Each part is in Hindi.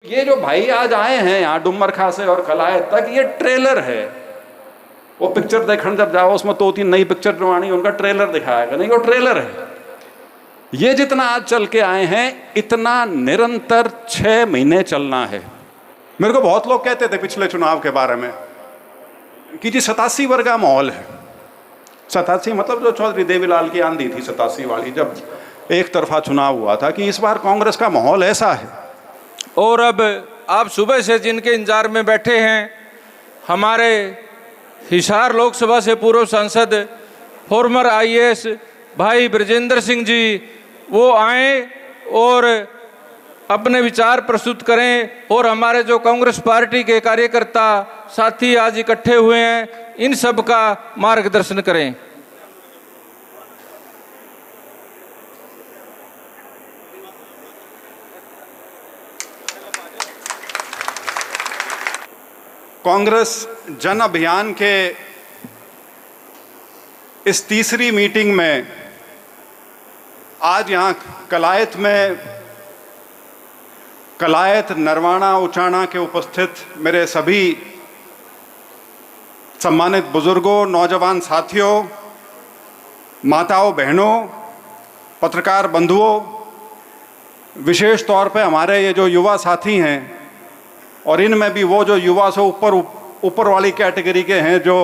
ये जो भाई आज आए हैं यहाँ डुमरखा से और कलायत तक, ये ट्रेलर है। वो पिक्चर देखने जब जाओ उसमें 2-3 नई पिक्चर जो आनी उनका ट्रेलर दिखाएगा, नहीं वो ट्रेलर है। ये जितना आज चल के आए हैं इतना निरंतर 6 महीने चलना है। मेरे को बहुत लोग कहते थे पिछले चुनाव के बारे में कि जी 87 वर्गा माहौल है। 87 मतलब जो चौधरी देवीलाल की आंधी थी 87 वाली, जब एक तरफा चुनाव हुआ था, कि इस बार कांग्रेस का माहौल ऐसा है। और अब आप सुबह से जिनके इंतजार में बैठे हैं, हमारे हिसार लोकसभा से पूर्व सांसद फॉर्मर IAS भाई ब्रजेंद्र सिंह जी, वो आए और अपने विचार प्रस्तुत करें। और हमारे जो कांग्रेस पार्टी के कार्यकर्ता साथी आज इकट्ठे हुए हैं, इन सब का मार्गदर्शन करें। कांग्रेस जन अभियान के इस तीसरी मीटिंग में आज यहाँ कलायत नरवाना उचाना के उपस्थित मेरे सभी सम्मानित बुजुर्गों, नौजवान साथियों, माताओं, बहनों, पत्रकार बंधुओं, विशेष तौर पे हमारे ये जो युवा साथी हैं, और इनमें भी वो जो युवा से ऊपर वाली कैटेगरी के हैं जो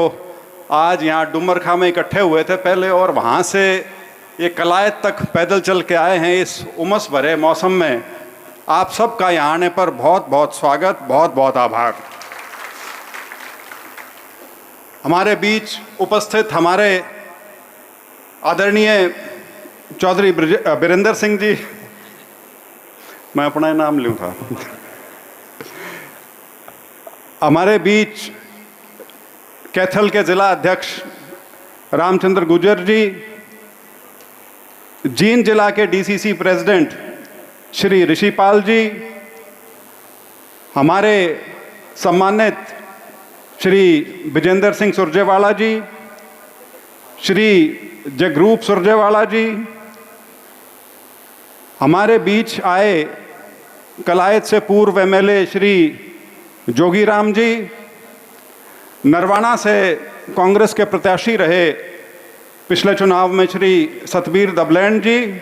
आज यहाँ डुमरखा में इकट्ठे हुए थे पहले और वहाँ से ये कलायत तक पैदल चल के आए हैं, इस उमस भरे मौसम में आप सबका यहाँ आने पर बहुत बहुत स्वागत, बहुत बहुत आभार। हमारे बीच उपस्थित हमारे आदरणीय चौधरी बीरेंद्र सिंह जी, मैं अपना ही नाम लूँ था, हमारे बीच कैथल के जिला अध्यक्ष रामचंद्र गुर्जर जी, जींद जिला के DCC प्रेसिडेंट श्री ऋषिपाल जी, हमारे सम्मानित श्री विजेंद्र सिंह सुरजेवाला जी, श्री जगरूप सुरजेवाला जी, हमारे बीच आए कलायत से पूर्व MLA श्री जोगीराम जी, नरवाना से कांग्रेस के प्रत्याशी रहे पिछले चुनाव में श्री सतबीर दबलैंड जी,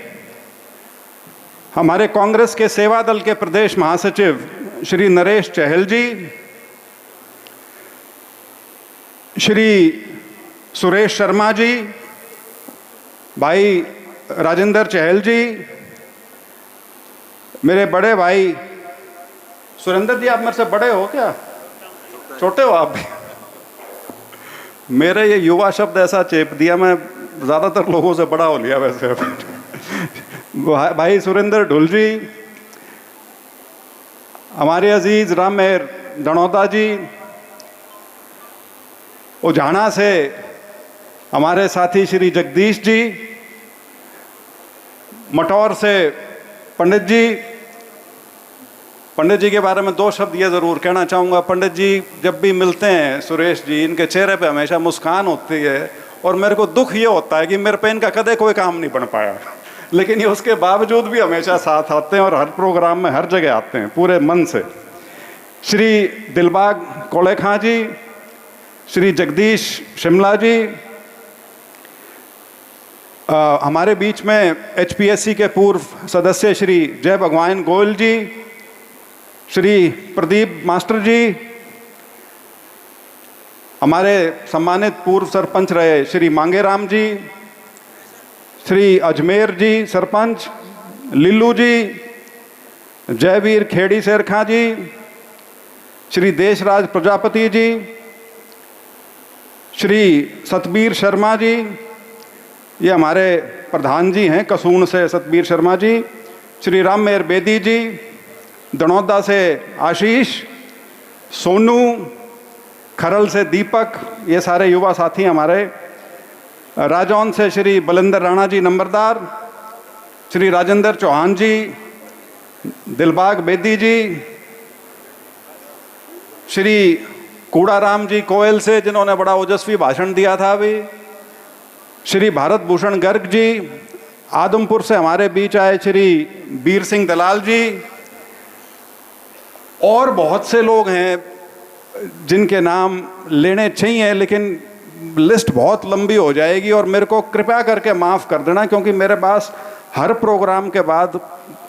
हमारे कांग्रेस के सेवा दल के प्रदेश महासचिव श्री नरेश चहल जी, श्री सुरेश शर्मा जी, भाई राजेंद्र चहल जी, मेरे बड़े भाई सुरेंद्र जी, आप मेरे से बड़े हो क्या? छोटे हो आप भी? मेरे ये युवा शब्द ऐसा चेप दिया, मैं ज़्यादातर लोगों से बड़ा हो लिया वैसे। भाई सुरेंद्र ढुल जी, हमारे अजीज राम मेहर दणौदा जी, उजाना से हमारे साथी श्री जगदीश जी, मटौर से पंडित जी के बारे में 2 शब्द ये ज़रूर कहना चाहूँगा। पंडित जी जब भी मिलते हैं, सुरेश जी, इनके चेहरे पे हमेशा मुस्कान होती है और मेरे को दुख ये होता है कि मेरे पे इनका कदे कोई काम नहीं बन पाया, लेकिन ये उसके बावजूद भी हमेशा साथ आते हैं और हर प्रोग्राम में हर जगह आते हैं पूरे मन से। श्री दिलबाग कोले खां जी, श्री जगदीश शिमला जी, हमारे बीच में HPSC के पूर्व सदस्य श्री जय भगवान गोयल जी, श्री प्रदीप मास्टर जी, हमारे सम्मानित पूर्व सरपंच रहे श्री मांगेराम जी, श्री अजमेर जी सरपंच, लिल्लू जी, जयवीर खेड़ी शेरखां जी, श्री देशराज प्रजापति जी, श्री सतबीर शर्मा जी, ये हमारे प्रधान जी हैं कसून से सतबीर शर्मा जी, श्री राम मेहर बेदी जी, दणौदा से आशीष, सोनू, खरल से दीपक, ये सारे युवा साथी हमारे, राजौन से श्री बलिंदर राणा जी नंबरदार, श्री राजेंद्र चौहान जी, दिलबाग बेदी जी, श्री कूड़ाराम जी कोयल से जिन्होंने बड़ा ओजस्वी भाषण दिया था अभी, श्री भारत भूषण गर्ग जी, आदमपुर से हमारे बीच आए श्री बीर सिंह दलाल जी, और बहुत से लोग हैं जिनके नाम लेने चाहिए, लेकिन लिस्ट बहुत लंबी हो जाएगी और मेरे को कृपया करके माफ़ कर देना, क्योंकि मेरे पास हर प्रोग्राम के बाद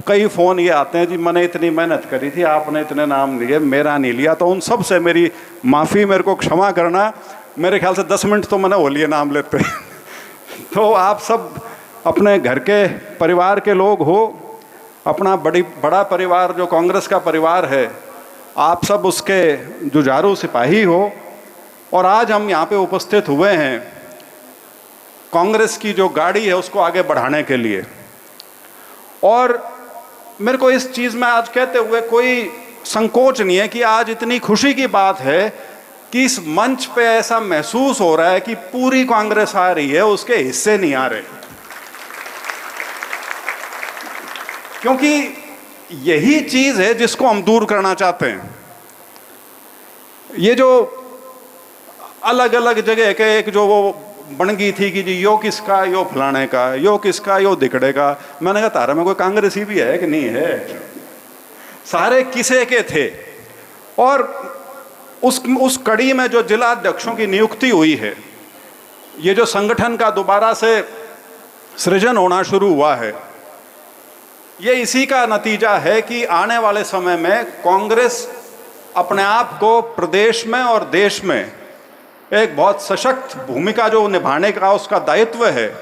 कई फ़ोन ये आते हैं, जी मैंने इतनी मेहनत करी थी, आपने इतने नाम लिए, मेरा नहीं लिया। तो उन सब से मेरी माफ़ी, मेरे को क्षमा करना। मेरे ख्याल से 10 मिनट तो मैंने हो लिए नाम लेते तो आप सब अपने घर के परिवार के लोग हो, अपना बड़ा परिवार जो कांग्रेस का परिवार है, आप सब उसके जुझारू सिपाही हो। और आज हम यहाँ पे उपस्थित हुए हैं कांग्रेस की जो गाड़ी है उसको आगे बढ़ाने के लिए। और मेरे को इस चीज़ में आज कहते हुए कोई संकोच नहीं है कि आज इतनी खुशी की बात है कि इस मंच पे ऐसा महसूस हो रहा है कि पूरी कांग्रेस आ रही है, उसके हिस्से नहीं आ रहे। क्योंकि यही चीज़ है जिसको हम दूर करना चाहते हैं। ये जो अलग अलग जगह के एक जो वो बन गई थी कि जी यो किसका, यो फलाने का, यो किसका, यो दिखड़े का। मैंने कहा तारा में कोई कांग्रेसी भी है कि नहीं है? सारे किसे के थे। और उस कड़ी में जो जिला अध्यक्षों की नियुक्ति हुई है, ये जो संगठन का दोबारा से सृजन होना शुरू हुआ है, ये इसी का नतीजा है कि आने वाले समय में कांग्रेस अपने आप को प्रदेश में और देश में एक बहुत सशक्त भूमिका जो निभाने का उसका दायित्व है,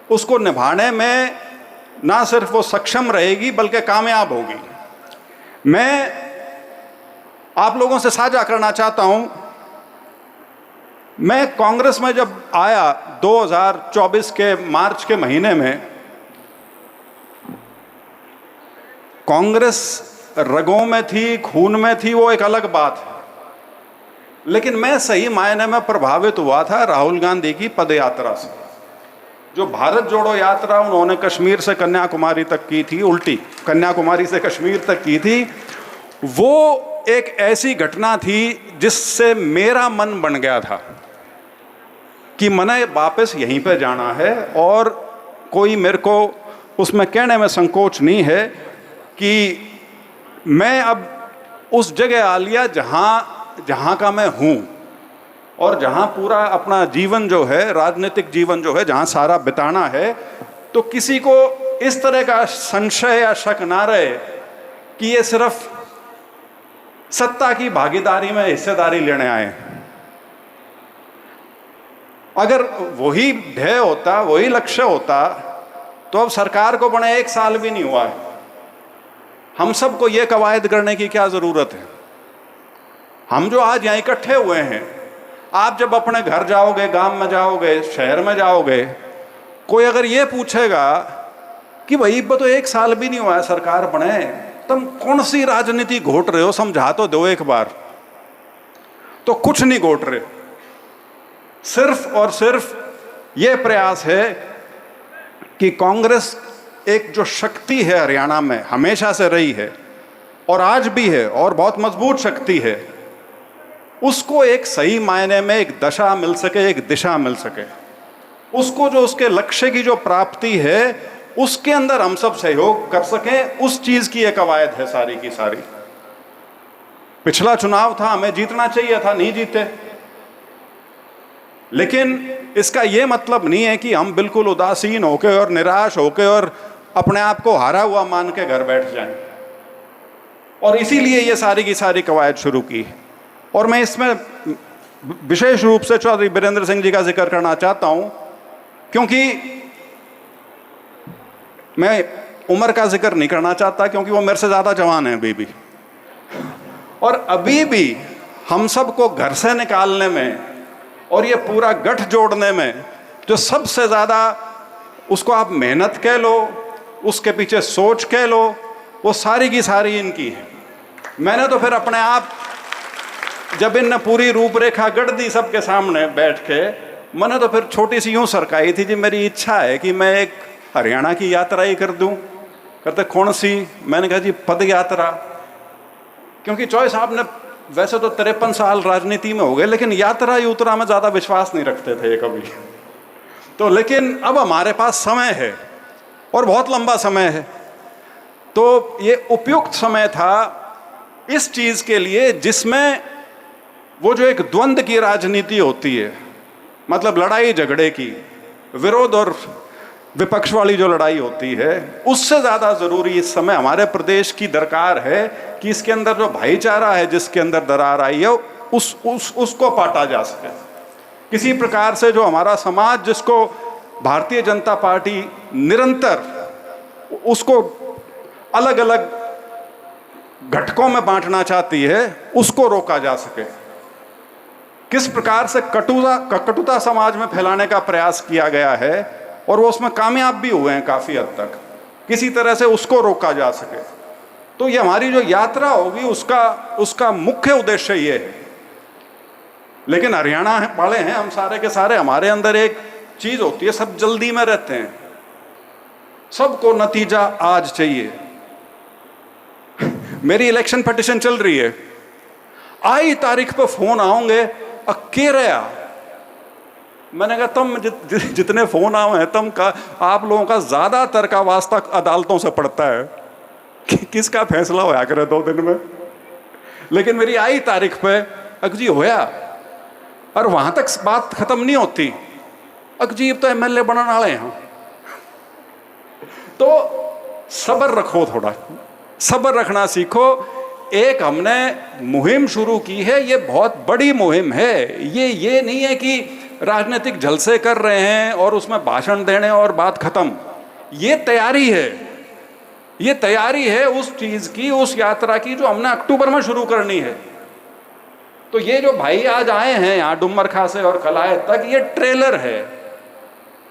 उसको निभाने में ना सिर्फ वो सक्षम रहेगी बल्कि कामयाब होगी। मैं आप लोगों से साझा करना चाहता हूं, मैं कांग्रेस में जब आया 2024 के मार्च के महीने में, कांग्रेस रगों में थी, खून में थी, वो एक अलग बात है। लेकिन मैं सही मायने में प्रभावित हुआ था राहुल गांधी की पद यात्रा से। जो भारत जोड़ो यात्रा उन्होंने कश्मीर से कन्याकुमारी तक की थी, उल्टी कन्याकुमारी से कश्मीर तक की थी, वो एक ऐसी घटना थी जिससे मेरा मन बन गया था कि मैंने वापस यहीं पे जाना है। और कोई मेरे को उसमें कहने में संकोच नहीं है कि मैं अब उस जगह आ लिया जहाँ का मैं हूँ और जहाँ पूरा अपना जीवन जो है, राजनीतिक जीवन जो है, जहाँ सारा बिताना है। तो किसी को इस तरह का संशय या शक ना रहे कि ये सिर्फ सत्ता की भागीदारी में हिस्सेदारी लेने आए। अगर वही ध्येय होता, वही लक्ष्य होता, तो अब सरकार को बने 1 साल भी नहीं हुआ है। हम सबको ये कवायद करने की क्या ज़रूरत है? हम जो आज यहाँ इकट्ठे हुए हैं, आप जब अपने घर जाओगे, गांव में जाओगे, शहर में जाओगे, कोई अगर ये पूछेगा कि भाई तो 1 साल भी नहीं हुआ है सरकार बने, तुम कौन सी राजनीति घोट रहे हो, समझा तो दो एक बार। तो कुछ नहीं घोट रहे, सिर्फ और सिर्फ ये प्रयास है कि कांग्रेस एक जो शक्ति है हरियाणा में, हमेशा से रही है और आज भी है और बहुत मजबूत शक्ति है, उसको एक सही मायने में एक दशा मिल सके, एक दिशा मिल सके। उसको जो उसके लक्ष्य की जो प्राप्ति है उसके अंदर हम सब सहयोग कर सकें, उस चीज़ की एक कवायद है सारी की सारी। पिछला चुनाव था, हमें जीतना चाहिए था, नहीं जीते। लेकिन इसका ये मतलब नहीं है कि हम बिल्कुल उदासीन होकर और निराश होकर और अपने आप को हारा हुआ मान के घर बैठ जाएं। और इसीलिए ये सारी की सारी कवायद शुरू की। और मैं इसमें विशेष रूप से चौधरी बीरेंद्र सिंह जी का जिक्र करना चाहता हूं, क्योंकि मैं उम्र का जिक्र नहीं करना चाहता, क्योंकि वो मेरे से ज़्यादा जवान है अभी भी। और अभी भी हम सबको घर से निकालने में और ये पूरा गठ जोड़ने में जो सबसे ज़्यादा, उसको आप मेहनत कह लो, उसके पीछे सोच कह लो, वो सारी की सारी इनकी है। मैंने तो फिर अपने आप, जब इनने पूरी रूपरेखा गढ़ दी सबके सामने बैठ के, मैंने तो फिर छोटी सी यूँ सरकाई थी जी, मेरी इच्छा है कि मैं एक हरियाणा की यात्रा ही कर दूं। कहते कौन सी? मैंने कहा जी पद यात्रा। क्योंकि चौधरी साहब ने वैसे तो 53 साल राजनीति में हो गए, लेकिन यात्रा यूत्रा में ज़्यादा विश्वास नहीं रखते थे कभी। तो लेकिन अब हमारे पास समय है और बहुत लंबा समय है, तो ये उपयुक्त समय था इस चीज के लिए जिसमें वो जो एक द्वंद्व की राजनीति होती है, मतलब लड़ाई झगड़े की, विरोध और विपक्ष वाली जो लड़ाई होती है, उससे ज्यादा जरूरी इस समय हमारे प्रदेश की दरकार है कि इसके अंदर जो भाईचारा है, जिसके अंदर दरार आई है, उसको पाटा जा सके। किसी प्रकार से जो हमारा समाज, जिसको भारतीय जनता पार्टी निरंतर उसको अलग अलग घटकों में बांटना चाहती है, उसको रोका जा सके। किस प्रकार से कटुता समाज में फैलाने का प्रयास किया गया है और वो उसमें कामयाब भी हुए हैं काफी हद तक, किसी तरह से उसको रोका जा सके। तो ये हमारी जो यात्रा होगी उसका मुख्य उद्देश्य ये है। लेकिन हरियाणा वाले हैं हम सारे के सारे, हमारे अंदर एक चीज होती है, सब जल्दी में रहते हैं, सबको नतीजा आज चाहिए। मेरी इलेक्शन पिटीशन चल रही है, आई तारीख पर फोन आओगे अके रहा। मैंने कहा तुम जितने फोन आए हैं तुम का, आप लोगों का ज्यादातर का वास्ता अदालतों से पड़ता है कि किसका फैसला होया करे 2 दिन में। लेकिन मेरी आई तारीख पे अकजी होया, और वहां तक बात खत्म नहीं होती। अकजीब तो एमएलए बनने वाले हैं। तो सब्र रखो, थोड़ा सब्र रखना सीखो। एक हमने मुहिम शुरू की है, ये बहुत बड़ी मुहिम है। ये नहीं है कि राजनीतिक जलसे कर रहे हैं और उसमें भाषण देने और बात खत्म। ये तैयारी है, ये तैयारी है उस चीज की, उस यात्रा की जो हमने अक्टूबर में शुरू करनी है। तो ये जो भाई आज आए हैं यहाँ डुमरखा से और कलायत तक, ये ट्रेलर है।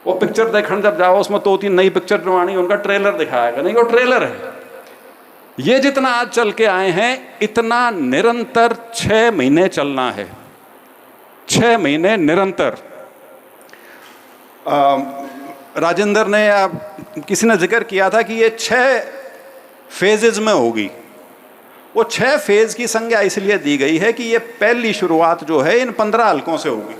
वो पिक्चर देखने जब जाओ उसमें 2-3 नई पिक्चर जो आनी उनका ट्रेलर दिखाएगा, नहीं वो ट्रेलर है। ये जितना आज चल के आए हैं इतना निरंतर 6 महीने चलना है, 6 महीने निरंतर। राजेंद्र ने या किसी ने जिक्र किया था कि ये 6 फेजेज में होगी। वो 6 फेज की संज्ञा इसलिए दी गई है कि ये पहली शुरुआत जो है इन 15 हलकों से होगी,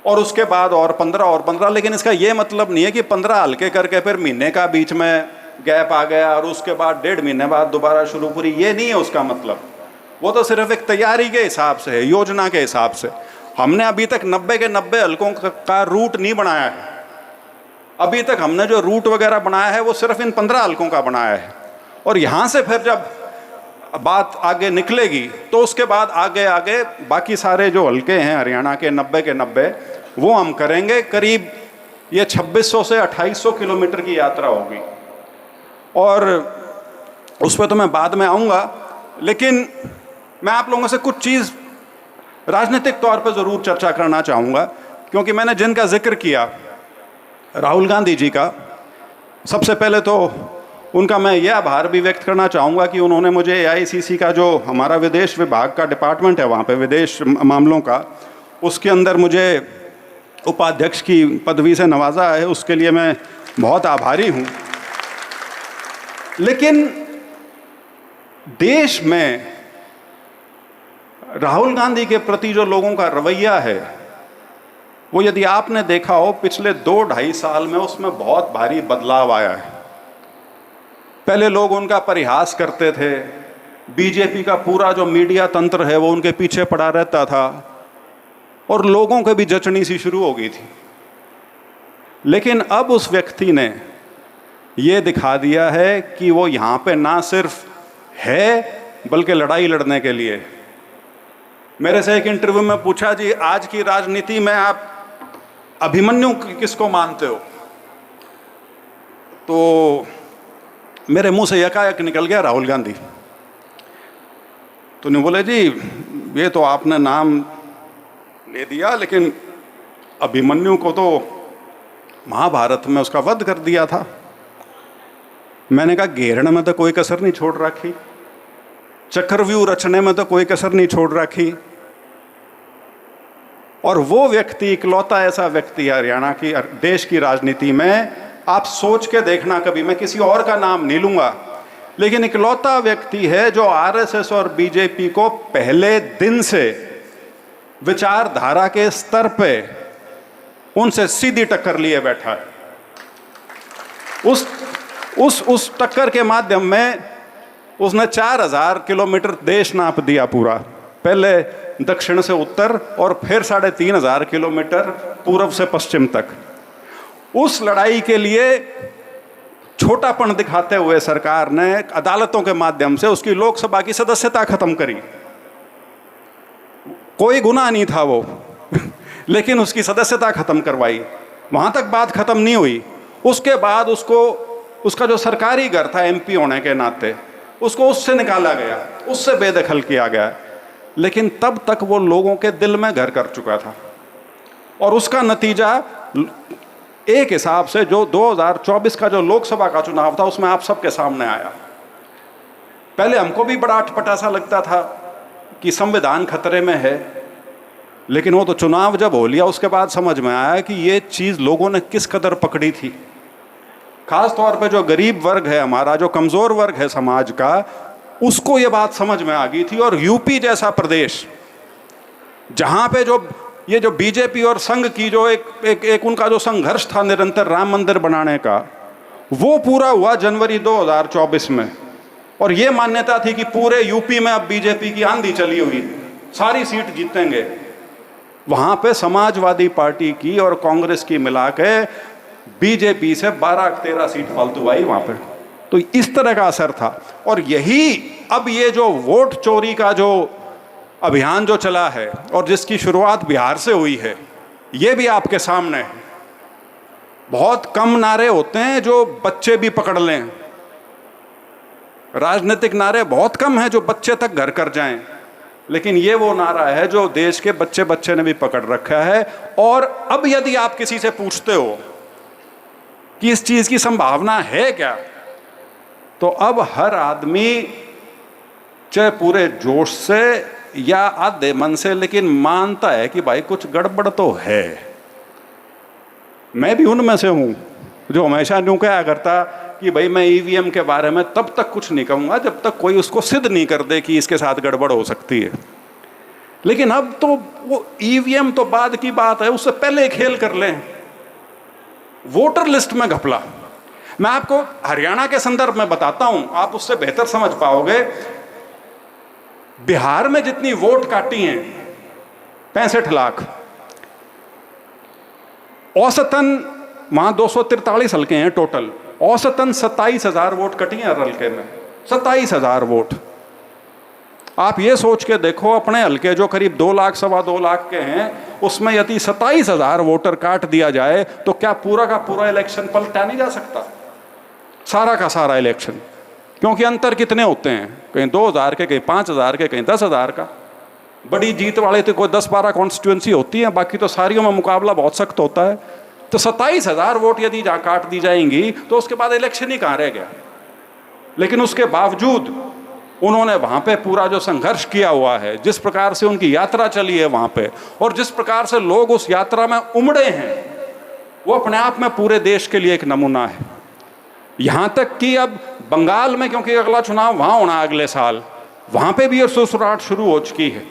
और उसके बाद और 15 और 15। लेकिन इसका ये मतलब नहीं है कि 15 हल्के करके फिर महीने का बीच में गैप आ गया और उसके बाद 1.5 महीने बाद दोबारा शुरू पूरी, ये नहीं है उसका मतलब। वो तो सिर्फ एक तैयारी के हिसाब से है, योजना के हिसाब से। हमने अभी तक 90 के 90 हल्कों का रूट नहीं बनाया है। अभी तक हमने जो रूट वगैरह बनाया है वो सिर्फ इन 15 हल्कों का बनाया है। और यहाँ से फिर जब बात आगे निकलेगी तो उसके बाद आगे आगे बाकी सारे जो हल्के हैं हरियाणा के 90 के 90 वो हम करेंगे। करीब ये 2600 से 2800 किलोमीटर की यात्रा होगी, और उस पर तो मैं बाद में आऊँगा। लेकिन मैं आप लोगों से कुछ चीज़ राजनीतिक तौर पर ज़रूर चर्चा करना चाहूँगा, क्योंकि मैंने जिनका जिक्र किया राहुल गांधी जी का, सबसे पहले तो उनका मैं यह आभार भी व्यक्त करना चाहूँगा कि उन्होंने मुझे AICC का जो हमारा विदेश विभाग का डिपार्टमेंट है वहाँ पे विदेश मामलों का, उसके अंदर मुझे उपाध्यक्ष की पदवी से नवाजा है। उसके लिए मैं बहुत आभारी हूँ। लेकिन देश में राहुल गांधी के प्रति जो लोगों का रवैया है वो यदि आपने देखा हो पिछले 2-2.5 साल में, उसमें बहुत भारी बदलाव आया है। पहले लोग उनका परिहास करते थे, बीजेपी का पूरा जो मीडिया तंत्र है वो उनके पीछे पड़ा रहता था और लोगों को भी जचनी सी शुरू हो गई थी। लेकिन अब उस व्यक्ति ने ये दिखा दिया है कि वो यहाँ पे ना सिर्फ है बल्कि लड़ाई लड़ने के लिए। मेरे से एक इंटरव्यू में पूछा, जी आज की राजनीति में आप अभिमन्यु किसको मानते हो? तो मेरे मुंह से यकायक निकल गया राहुल गांधी। तो नहीं बोले, जी ये तो आपने नाम ले दिया, लेकिन अभिमन्यु को तो महाभारत में उसका वध कर दिया था। मैंने कहा घेरने में तो कोई कसर नहीं छोड़ रखी, चक्रव्यूह रचने में तो कोई कसर नहीं छोड़ रखी। और वो व्यक्ति इकलौता ऐसा व्यक्ति है हरियाणा की देश की राजनीति में, आप सोच के देखना, कभी मैं किसी और का नाम नहीं लूंगा, लेकिन इकलौता व्यक्ति है जो आरएसएस और बीजेपी को पहले दिन से विचारधारा के स्तर पे उनसे सीधी टक्कर लिए बैठा है। उस टक्कर के माध्यम में उसने 4000 किलोमीटर देश नाप दिया पूरा, पहले दक्षिण से उत्तर और फिर 3500 किलोमीटर पूर्व से पश्चिम तक। उस लड़ाई के लिए छोटापन दिखाते हुए सरकार ने अदालतों के माध्यम से उसकी लोकसभा की सदस्यता खत्म करी। कोई गुनाह नहीं था वो लेकिन उसकी सदस्यता खत्म करवाई। वहां तक बात खत्म नहीं हुई। उसके बाद उसका जो सरकारी घर था एमपी होने के नाते, उसको उससे निकाला गया, उससे बेदखल किया गया। लेकिन तब तक वो लोगों के दिल में घर कर चुका था और उसका नतीजा एक हिसाब से जो 2024 का जो लोकसभा का चुनाव था उसमें आप सबके सामने आया। पहले हमको भी बड़ा अटपटा सा लगता था कि संविधान खतरे में है, लेकिन वो तो चुनाव जब हो लिया उसके बाद समझ में आया कि ये चीज़ लोगों ने किस कदर पकड़ी थी। खास तौर पे जो गरीब वर्ग है हमारा, जो कमज़ोर वर्ग है समाज का, उसको ये बात समझ में आ गई थी। और यूपी जैसा प्रदेश जहाँ पे ये जो बीजेपी और संघ की जो एक उनका जो संघर्ष था निरंतर राम मंदिर बनाने का, वो पूरा हुआ जनवरी 2024 में। और ये मान्यता थी कि पूरे यूपी में अब बीजेपी की आंधी चली हुई, सारी सीट जीतेंगे। वहाँ पे समाजवादी पार्टी की और कांग्रेस की मिला के बीजेपी से 12-13 सीट फालतू आई वहाँ पे। तो इस तरह का असर था। और यही अब ये जो वोट चोरी का जो अभियान जो चला है और जिसकी शुरुआत बिहार से हुई है, ये भी आपके सामने है। बहुत कम नारे होते हैं जो बच्चे भी पकड़ लें, राजनीतिक नारे बहुत कम हैं जो बच्चे तक घर कर जाएं, लेकिन ये वो नारा है जो देश के बच्चे बच्चे ने भी पकड़ रखा है। और अब यदि आप किसी से पूछते हो कि इस चीज की संभावना है क्या, तो अब हर आदमी चाहे पूरे जोश से या आधे मन से लेकिन मानता है कि भाई कुछ गड़बड़ तो है। मैं भी उनमें से हूं जो हमेशा यूं कहा करता कि भाई मैं ईवीएम के बारे में तब तक कुछ नहीं कहूँगा जब तक कोई उसको सिद्ध नहीं कर दे कि इसके साथ गड़बड़ हो सकती है। लेकिन अब तो वो ईवीएम तो बाद की बात है, उससे पहले खेल कर लें। वोटर लिस्ट में घपला, मैं आपको हरियाणा के संदर्भ में बताता हूं, आप उससे बेहतर समझ पाओगे। बिहार में जितनी वोट काटी हैं 65 लाख, औसतन वहां 243 हल्के हैं टोटल, औसतन 27,000 वोट कटी हैं हर हल्के में। 27,000 वोट। आप ये सोच के देखो, अपने हल्के जो करीब 2 लाख 2.25 लाख के हैं, उसमें यदि 27,000 वोटर काट दिया जाए तो क्या पूरा का पूरा इलेक्शन पलटा नहीं जा सकता? सारा का सारा इलेक्शन। क्योंकि अंतर कितने होते हैं, कहीं 2,000 के, कहीं 5,000 के, कहीं 10,000 का। बड़ी जीत वाले तो कोई 10-12 कॉन्स्टिट्यूंसी होती है, बाकी तो सारियों में मुकाबला बहुत सख्त होता है। तो 27,000 वोट यदि जहाँ काट दी जाएंगी तो उसके बाद इलेक्शन ही कहाँ रह गया। लेकिन उसके बावजूद उन्होंने वहाँ पे पूरा जो संघर्ष किया हुआ है, जिस प्रकार से उनकी यात्रा चली है वहाँ पे, और जिस प्रकार से लोग उस यात्रा में उमड़े हैं, वो अपने आप में पूरे देश के लिए एक नमूना है। यहाँ तक कि अब बंगाल में, क्योंकि अगला चुनाव वहाँ होना अगले साल, वहाँ पे भी ये सुसराहट शुरू हो चुकी है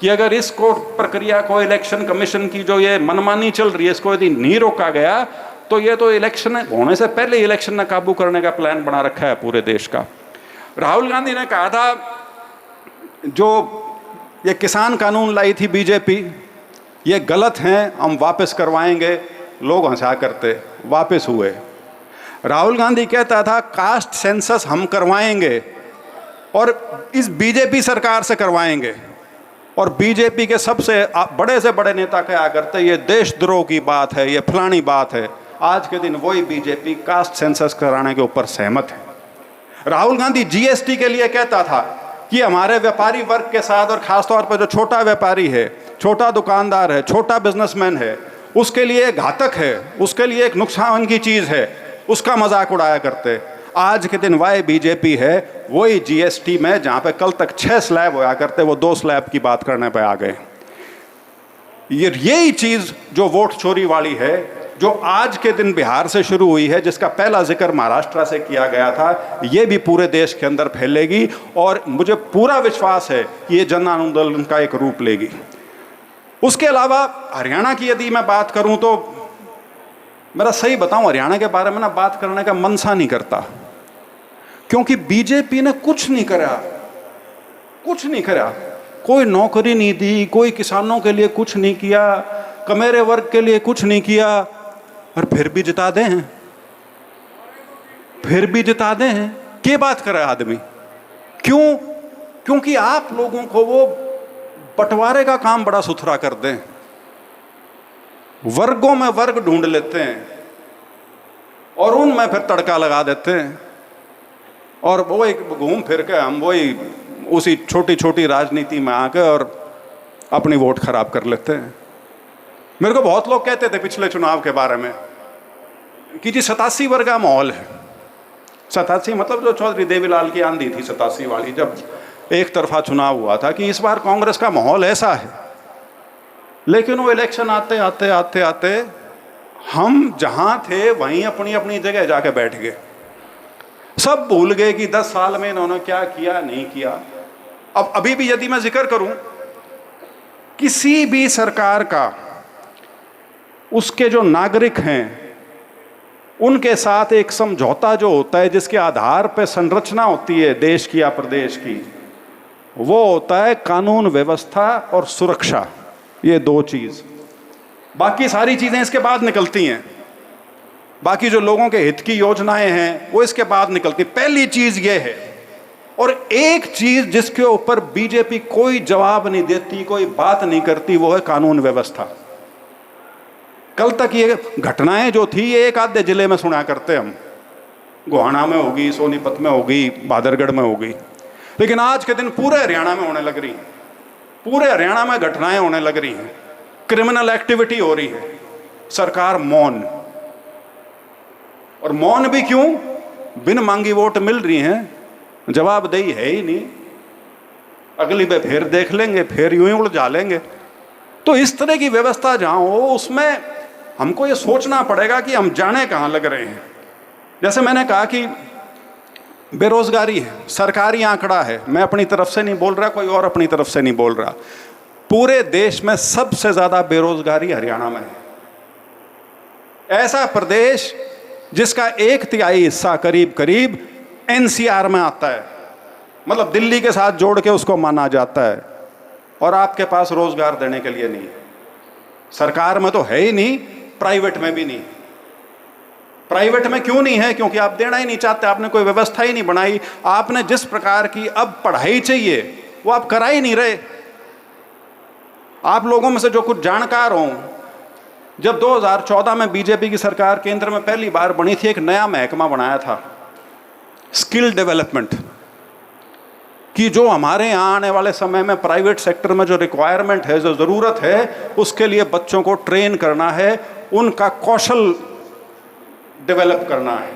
कि अगर इस कोर्ट प्रक्रिया को, इलेक्शन कमीशन की जो ये मनमानी चल रही है, इसको यदि नहीं रोका गया तो ये तो इलेक्शन होने से पहले इलेक्शन ने काबू करने का प्लान बना रखा है पूरे देश का। राहुल गांधी ने कहा था जो ये किसान कानून लाई थी बीजेपी, ये गलत हैं, हम वापस करवाएंगे। लोग हंसा करते, वापस हुए। राहुल गांधी कहता था कास्ट सेंसस हम करवाएंगे और इस बीजेपी सरकार से करवाएंगे, और बीजेपी के सबसे बड़े से बड़े नेता कहा करते ये देशद्रोह की बात है, ये फलानी बात है। आज के दिन वही बीजेपी कास्ट सेंसस कराने के ऊपर सहमत है। राहुल गांधी जीएसटी के लिए कहता था कि हमारे व्यापारी वर्ग के साथ, और खासतौर पर जो छोटा व्यापारी है, छोटा दुकानदार है, छोटा बिजनेसमैन है, उसके लिए घातक है, उसके लिए एक नुकसान की चीज़ है, उसका मजाक उड़ाया करते। आज के दिन वही बीजेपी है, वही जीएसटी में जहाँ पे कल तक 6 स्लैब होया करते, वो 2 स्लैब की बात करने पे आ गए। यही चीज़ जो वोट चोरी वाली है, जो आज के दिन बिहार से शुरू हुई है, जिसका पहला जिक्र महाराष्ट्र से किया गया था, ये भी पूरे देश के अंदर फैलेगी और मुझे पूरा विश्वास है कि ये जन आंदोलन का एक रूप लेगी। उसके अलावा हरियाणा की यदि मैं बात करूं तो मेरा, सही बताऊं, हरियाणा के बारे में ना बात करने का मन सा नहीं करता, क्योंकि बीजेपी ने कुछ नहीं करा, कुछ नहीं करा, कोई नौकरी नहीं दी, कोई किसानों के लिए कुछ नहीं किया, कमेरे वर्ग के लिए कुछ नहीं किया, और फिर भी जिता दे हैं, फिर भी जिता दे हैं। क्या बात करे आदमी? क्यों? क्योंकि आप लोगों को वो बंटवारे का काम बड़ा सुथरा कर दें, वर्गों में वर्ग ढूंढ लेते हैं और उनमें फिर तड़का लगा देते हैं, और वो एक घूम फिर के हम वही उसी छोटी छोटी राजनीति में आके और अपनी वोट खराब कर लेते हैं। मेरे को बहुत लोग कहते थे पिछले चुनाव के बारे में कि जी 87 वर्ग का माहौल है। 87 मतलब जो चौधरी देवीलाल की आंधी थी 87 वाली, जब एक तरफा चुनाव हुआ था, कि इस बार कांग्रेस का माहौल ऐसा है। लेकिन वो इलेक्शन आते आते आते आते हम जहां थे वहीं अपनी अपनी जगह जाके बैठ गए, सब भूल गए कि 10 साल में इन्होंने क्या किया नहीं किया। अब अभी भी यदि मैं जिक्र करूं, किसी भी सरकार का उसके जो नागरिक हैं उनके साथ एक समझौता जो होता है, जिसके आधार पर संरचना होती है देश की या प्रदेश की, वो होता है कानून व्यवस्था और सुरक्षा। ये दो चीज, बाकी सारी चीजें इसके बाद निकलती हैं, बाकी जो लोगों के हित की योजनाएं हैं वो इसके बाद निकलती। पहली चीज ये है, और एक चीज जिसके ऊपर बीजेपी कोई जवाब नहीं देती, कोई बात नहीं करती, वो है कानून व्यवस्था। कल तक ये घटनाएं जो थी ये एक आधे जिले में सुना करते हम, गोहाना में होगी, सोनीपत में होगी, बादरगढ़ में होगी, लेकिन आज के दिन पूरे हरियाणा में होने लग रही हैं, पूरे हरियाणा में घटनाएं होने लग रही हैं, क्रिमिनल एक्टिविटी हो रही है। सरकार मौन, और मौन भी क्यों? बिन मांगी वोट मिल रही हैं, जवाबदेही है ही नहीं, अगली बार फिर देख लेंगे, फिर यूं ही उलझा लेंगे। तो इस तरह की व्यवस्था जहां हो, उसमें हमको ये सोचना पड़ेगा कि हम जाने कहां लग रहे हैं। जैसे मैंने कहा कि बेरोजगारी है, सरकारी आंकड़ा है, मैं अपनी तरफ से नहीं बोल रहा, कोई और अपनी तरफ से नहीं बोल रहा, पूरे देश में सबसे ज्यादा बेरोजगारी हरियाणा में है। ऐसा प्रदेश जिसका 1/3 हिस्सा करीब करीब एनसीआर में आता है, मतलब दिल्ली के साथ जोड़ के उसको माना जाता है, और आपके पास रोजगार देने के लिए नहीं है। सरकार में तो है ही नहीं, प्राइवेट में भी नहीं। प्राइवेट में क्यों नहीं है? क्योंकि आप देना ही नहीं चाहते, आपने कोई व्यवस्था ही नहीं बनाई। आपने जिस प्रकार की अब पढ़ाई चाहिए वो आप करा ही नहीं रहे। आप लोगों में से जो कुछ जानकार हों, जब 2014 में बीजेपी की सरकार केंद्र में पहली बार बनी थी, एक नया महकमा बनाया था स्किल डेवलपमेंट, कि जो हमारे यहाँ आने वाले समय में प्राइवेट सेक्टर में जो रिक्वायरमेंट है, जो ज़रूरत है, उसके लिए बच्चों को ट्रेन करना है, उनका कौशल डेवलप करना है।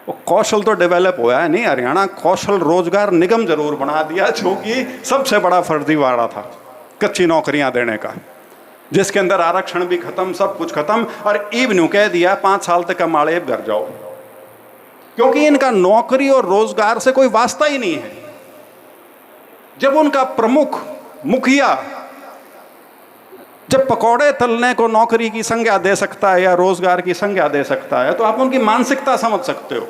वो कौशल तो डेवलप हुआ है नहीं, हरियाणा कौशल रोजगार निगम जरूर बना दिया, जो कि सबसे बड़ा फर्जीवाड़ा था कच्ची नौकरियां देने का, जिसके अंदर आरक्षण भी खत्म, सब कुछ खत्म, और इवन कह दिया 5 साल तक कमाड़े घर जाओ, क्योंकि इनका नौकरी और रोजगार से कोई वास्ता ही नहीं है। जब उनका प्रमुख मुखिया जब पकौड़े तलने को नौकरी की संज्ञा दे सकता है या रोजगार की संज्ञा दे सकता है, तो आप उनकी मानसिकता समझ सकते हो।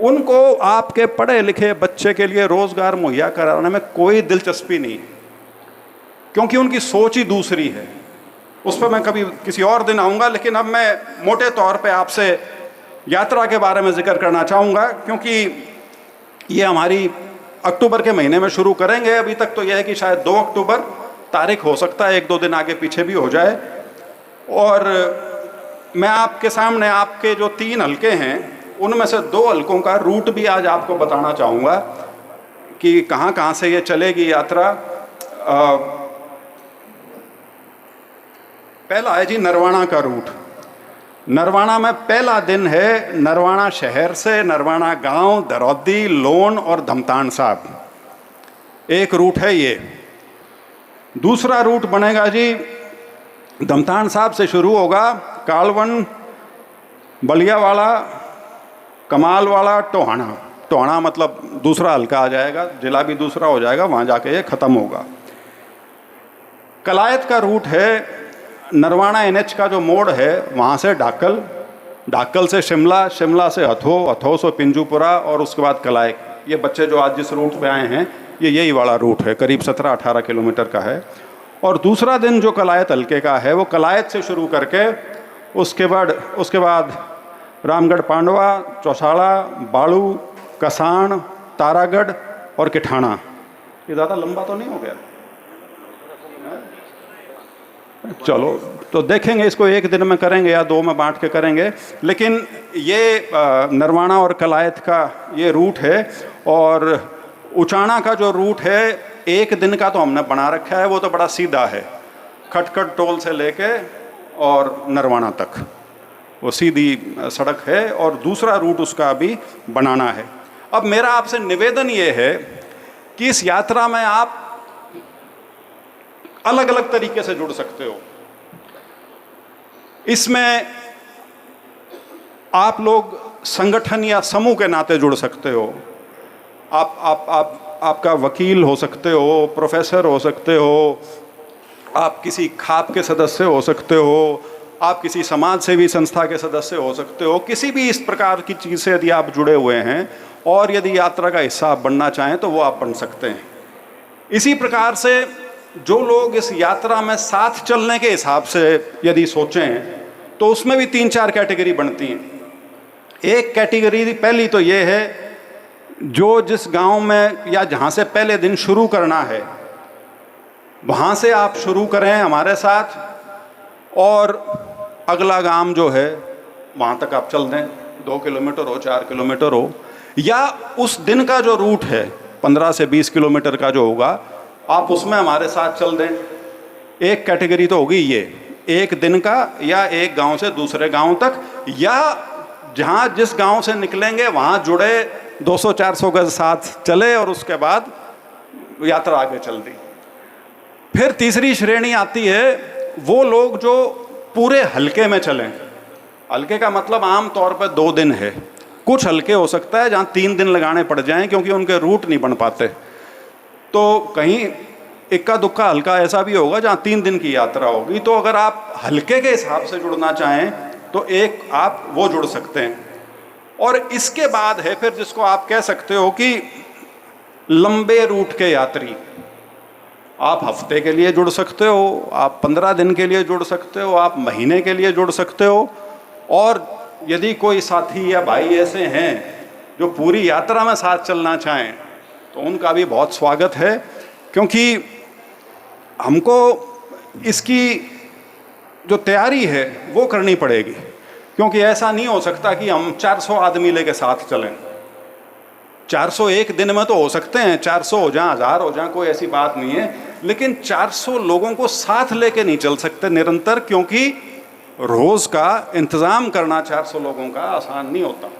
उनको आपके पढ़े लिखे बच्चे के लिए रोजगार मुहैया कराने में कोई दिलचस्पी नहीं है, क्योंकि उनकी सोच ही दूसरी है। उस पर मैं कभी किसी और दिन आऊँगा, लेकिन अब मैं मोटे तौर पे आपसे यात्रा के बारे में जिक्र करना चाहूँगा, क्योंकि ये हमारी अक्टूबर के महीने में शुरू करेंगे। अभी तक तो यह है कि शायद 2 अक्टूबर तारीख हो सकता है, 1-2 दिन आगे पीछे भी हो जाए। और मैं आपके सामने आपके जो 3 हलके हैं, उनमें से 2 हलकों का रूट भी आज आपको बताना चाहूँगा कि कहाँ कहाँ से ये चलेगी यात्रा। पहला है जी नरवाना का रूट। नरवाना में पहला दिन है नरवाना शहर से नरवाना गांव, दरौदी, लोन और धमतान साहब, एक रूट है ये। दूसरा रूट बनेगा जी धमतान साहब से शुरू होगा, कालवन, बलियावाला, कमालवाला, टोहाना। टोहाना मतलब दूसरा हल्का आ जाएगा, जिला भी दूसरा हो जाएगा, वहाँ जाके ये ख़त्म होगा। कलायत का रूट है नरवाना NH का जो मोड़ है, वहाँ से डाकल, ढाकल से शिमला, शिमला से हथो, हथो से पिंजूपुरा और उसके बाद कलायक। ये बच्चे जो आज जिस रूट पे आए हैं ये यही वाला रूट है, करीब 17-18 किलोमीटर का है। और दूसरा दिन जो कलायत हल्के का है वो कलायत से शुरू करके उसके बाद रामगढ़ पांडवा, चौसाड़ा, बाड़ू, कसाण, तारागढ़ और किठाना। ये ज़्यादा लंबा तो नहीं हो गया? चलो तो देखेंगे, इसको एक दिन में करेंगे या 2 में बांट के करेंगे। लेकिन ये नरवाना और कलायत का ये रूट है। और उचाना का जो रूट है एक दिन का तो हमने बना रखा है, वो तो बड़ा सीधा है, खटखट टोल से लेके और नरवाना तक वो सीधी सड़क है। और दूसरा रूट उसका अभी बनाना है। अब मेरा आपसे निवेदन ये है कि इस यात्रा में आप अलग अलग तरीके से जुड़ सकते हो। इसमें आप लोग संगठन या समूह के नाते जुड़ सकते हो। आपका वकील हो सकते हो, प्रोफेसर हो सकते हो, आप किसी खाप के सदस्य हो सकते हो, आप किसी समाज सेवी संस्था के सदस्य हो सकते हो। किसी भी इस प्रकार की चीज़ से यदि आप जुड़े हुए हैं और यदि यात्रा का हिस्सा आप बनना चाहें तो वो आप बन सकते हैं। इसी प्रकार से जो लोग इस यात्रा में साथ चलने के हिसाब से यदि सोचें तो उसमें भी 3-4 कैटेगरी बनती हैं। एक कैटेगरी पहली तो ये है, जो जिस गांव में या जहां से पहले दिन शुरू करना है वहां से आप शुरू करें हमारे साथ, और अगला गांव जो है वहां तक आप चल दें, 2 किलोमीटर हो, 4 किलोमीटर हो, या उस दिन का जो रूट है 15 से 20 किलोमीटर का जो होगा आप उसमें हमारे साथ चल दें। एक कैटेगरी तो होगी ये, एक दिन का, या एक गांव से दूसरे गांव तक, या जहां जिस गांव से निकलेंगे वहां जुड़े 200-400 गज साथ चले और उसके बाद यात्रा आगे चल दी। फिर तीसरी श्रेणी आती है वो लोग जो पूरे हल्के में चलें। हल्के का मतलब आम तौर पर 2 दिन है, कुछ हल्के हो सकता है जहाँ 3 दिन लगाने पड़ जाएं क्योंकि उनके रूट नहीं बन पाते। तो कहीं इक्का दुक्का हल्का ऐसा भी होगा जहाँ 3 दिन की यात्रा होगी। तो अगर आप हल्के के हिसाब से जुड़ना चाहें तो एक आप वो जुड़ सकते हैं। और इसके बाद है फिर जिसको आप कह सकते हो कि लंबे रूट के यात्री। आप हफ्ते के लिए जुड़ सकते हो, आप 15 दिन के लिए जुड़ सकते हो, आप महीने के लिए जुड़ सकते हो। और यदि कोई साथी या भाई ऐसे हैं जो पूरी यात्रा में साथ चलना चाहें तो उनका भी बहुत स्वागत है, क्योंकि हमको इसकी जो तैयारी है वो करनी पड़ेगी। क्योंकि ऐसा नहीं हो सकता कि हम 400 आदमी लेके साथ चलें। 400 एक दिन में तो हो सकते हैं, 400 हो जाए, 1000 हो जाए, कोई ऐसी बात नहीं है। लेकिन 400 लोगों को साथ लेके नहीं चल सकते निरंतर, क्योंकि रोज़ का इंतज़ाम करना 400 लोगों का आसान नहीं होता।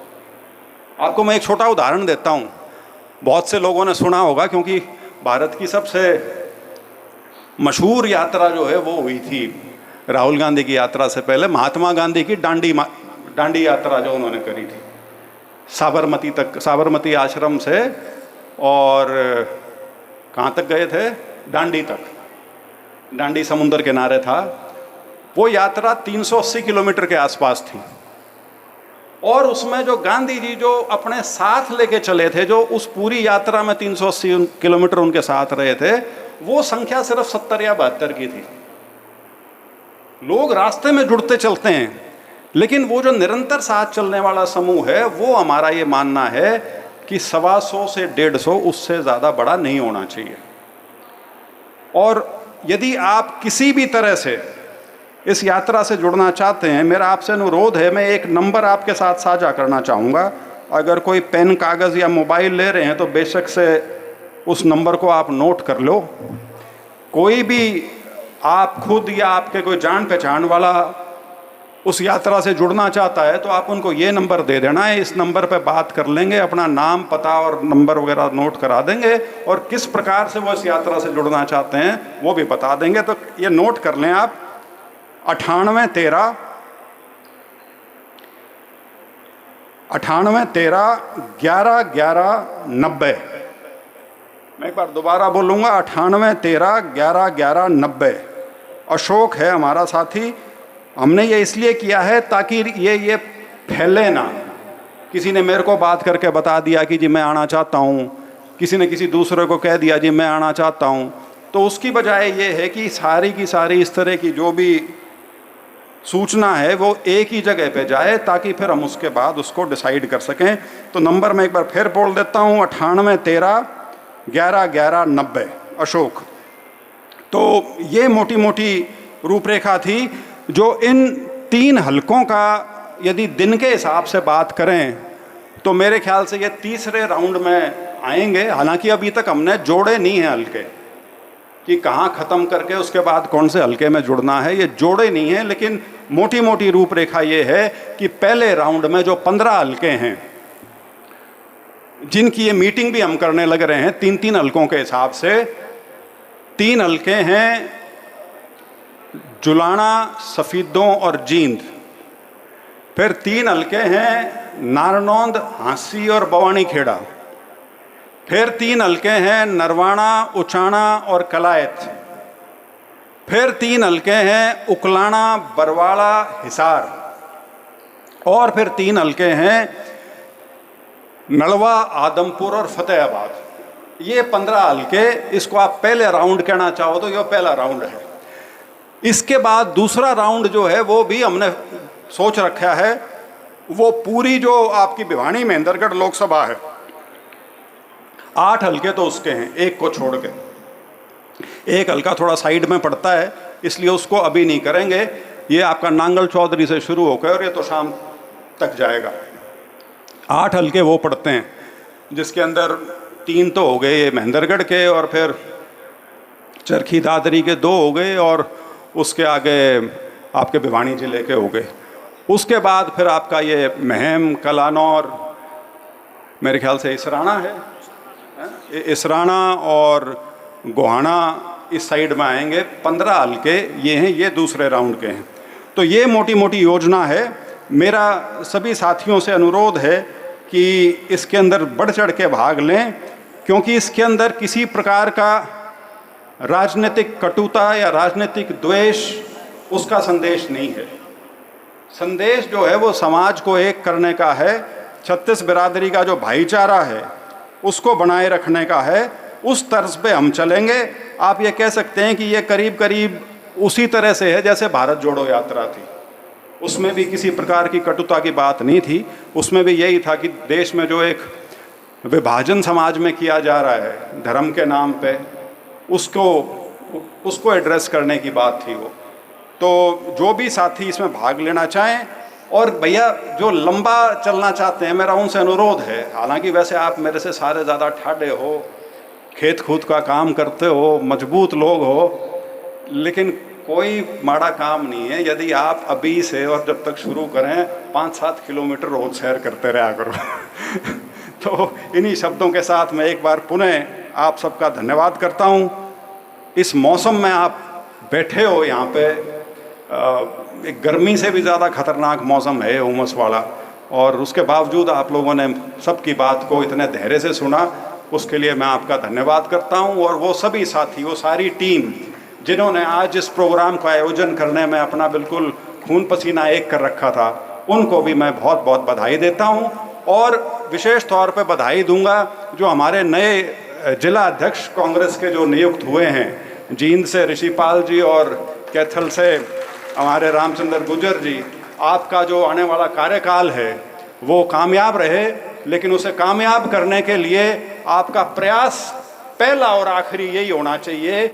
आपको मैं एक छोटा उदाहरण देता हूँ। बहुत से लोगों ने सुना होगा, क्योंकि भारत की सबसे मशहूर यात्रा जो है वो हुई थी राहुल गांधी की यात्रा से पहले, महात्मा गांधी की दांडी यात्रा जो उन्होंने करी थी साबरमती तक, साबरमती आश्रम से, और कहाँ तक गए थे, दांडी तक। दांडी समुंदर किनारे था। वो यात्रा 380 किलोमीटर के आसपास थी। और उसमें जो गांधी जी जो अपने साथ लेके चले थे, जो उस पूरी यात्रा में 380 किलोमीटर उनके साथ रहे थे, वो संख्या सिर्फ 70 या 72 की थी। लोग रास्ते में जुड़ते चलते हैं, लेकिन वो जो निरंतर साथ चलने वाला समूह है वो हमारा ये मानना है कि 125 से 150 उससे ज़्यादा बड़ा नहीं होना चाहिए। और यदि आप किसी भी तरह से इस यात्रा से जुड़ना चाहते हैं, मेरा आपसे अनुरोध है, मैं एक नंबर आपके साथ साझा करना चाहूँगा। अगर कोई पेन कागज़ या मोबाइल ले रहे हैं तो बेशक से उस नंबर को आप नोट कर लो। कोई भी आप खुद या आपके कोई जान पहचान वाला उस यात्रा से जुड़ना चाहता है तो आप उनको ये नंबर दे देना है। इस नंबर पे बात कर लेंगे, अपना नाम, पता और नंबर वगैरह नोट करा देंगे, और किस प्रकार से वो इस यात्रा से जुड़ना चाहते हैं वो भी बता देंगे। तो ये नोट कर लें आप, 98 13 11 11 90। मैं एक बार दोबारा बोलूँगा, 98 13 11 11 90। अशोक है हमारा साथी। हमने ये इसलिए किया है ताकि ये फैले ना। किसी ने मेरे को बात करके बता दिया कि जी मैं आना चाहता हूँ, किसी ने किसी दूसरे को कह दिया जी मैं आना चाहता हूँ, तो उसकी बजाय ये है कि सारी की सारी इस तरह की जो भी सूचना है वो एक ही जगह पे जाए, ताकि फिर हम उसके बाद उसको डिसाइड कर सकें। तो नंबर मैं एक बार फिर बोल देता हूँ, 98 13 11 11 90 अशोक। तो ये मोटी मोटी रूपरेखा थी। जो इन 3 हलकों का यदि दिन के हिसाब से बात करें तो मेरे ख्याल से ये तीसरे राउंड में आएंगे। हालांकि अभी तक हमने जोड़े नहीं हैं हलके कि कहाँ ख़त्म करके उसके बाद कौन से हलके में जुड़ना है, ये जोड़े नहीं हैं। लेकिन मोटी मोटी रूपरेखा ये है कि पहले राउंड में जो 15 हलके हैं, जिनकी ये मीटिंग भी हम करने लग रहे हैं 3-3 हलकों के हिसाब से, 3 हलके हैं जुलाना, सफीदों और जींद। फिर 3 हलके हैं नारनौंद, हांसी और बवानी खेड़ा। फिर 3 हलके हैं नरवाना, उचाना और कलायत। फिर 3 हलके हैं उकलाना, बरवाड़ा, हिसार। और फिर 3 हलके हैं नलवा, आदमपुर और फतेहाबाद। ये 15 हलके, इसको आप पहले राउंड कहना चाहो तो ये पहला राउंड है। इसके बाद दूसरा राउंड जो है वो भी हमने सोच रखा है, वो पूरी जो आपकी भिवानी महेंद्रगढ़ लोकसभा है, 8 हलके तो उसके हैं, एक को छोड़ के। एक हलका थोड़ा साइड में पड़ता है, इसलिए उसको अभी नहीं करेंगे। ये आपका नांगल चौधरी से शुरू होकर और ये तो शाम तक जाएगा। 8 हलके वो पड़ते हैं, जिसके अंदर 3 तो हो गए ये महेंद्रगढ़ के, और फिर चरखी दादरी के 2 हो गए, और उसके आगे आपके भिवानी जिले के हो गए। उसके बाद फिर आपका ये महम, कलानौर, मेरे ख्याल से इसराना है, इसराना और गोहाना इस साइड में आएंगे। 15 हलके ये हैं, ये दूसरे राउंड के हैं। तो ये मोटी मोटी योजना है। मेरा सभी साथियों से अनुरोध है कि इसके अंदर बढ़ चढ़ के भाग लें, क्योंकि इसके अंदर किसी प्रकार का राजनीतिक कटुता या राजनीतिक द्वेष उसका संदेश नहीं है। संदेश जो है वो समाज को एक करने का है, 36 बिरादरी का जो भाईचारा है उसको बनाए रखने का है। उस तर्ज पे हम चलेंगे। आप ये कह सकते हैं कि ये करीब करीब उसी तरह से है जैसे भारत जोड़ो यात्रा थी। उसमें भी किसी प्रकार की कटुता की बात नहीं थी। उसमें भी यही था कि देश में जो एक विभाजन समाज में किया जा रहा है धर्म के नाम पे, उसको एड्रेस करने की बात थी वो। तो जो भी साथी इसमें भाग लेना चाहें, और भैया जो लंबा चलना चाहते हैं, मेरा उनसे अनुरोध है, हालांकि वैसे आप मेरे से सारे ज़्यादा ठाडे हो, खेत खूद का काम करते हो, मजबूत लोग हो, लेकिन कोई माड़ा काम नहीं है यदि आप अभी से और जब तक शुरू करें 5-7 किलोमीटर रोज सैर करते रहा करो। तो इन्हीं शब्दों के साथ मैं एक बार पुनः आप सबका धन्यवाद करता हूँ। इस मौसम में आप बैठे हो यहाँ पे, एक गर्मी से भी ज़्यादा खतरनाक मौसम है, उमस वाला, और उसके बावजूद आप लोगों ने सबकी बात को इतने धैर्य से सुना, उसके लिए मैं आपका धन्यवाद करता हूँ। और वो सभी साथी, वो सारी टीम जिन्होंने आज इस प्रोग्राम का आयोजन करने में अपना बिल्कुल खून पसीना एक कर रखा था, उनको भी मैं बहुत बहुत बधाई देता हूँ। और विशेष तौर पे बधाई दूंगा जो हमारे नए जिला अध्यक्ष कांग्रेस के जो नियुक्त हुए हैं, जींद से ऋषिपाल जी और कैथल से हमारे रामचंद्र गुजर जी। आपका जो आने वाला कार्यकाल है वो कामयाब रहे, लेकिन उसे कामयाब करने के लिए आपका प्रयास पहला और आखिरी यही होना चाहिए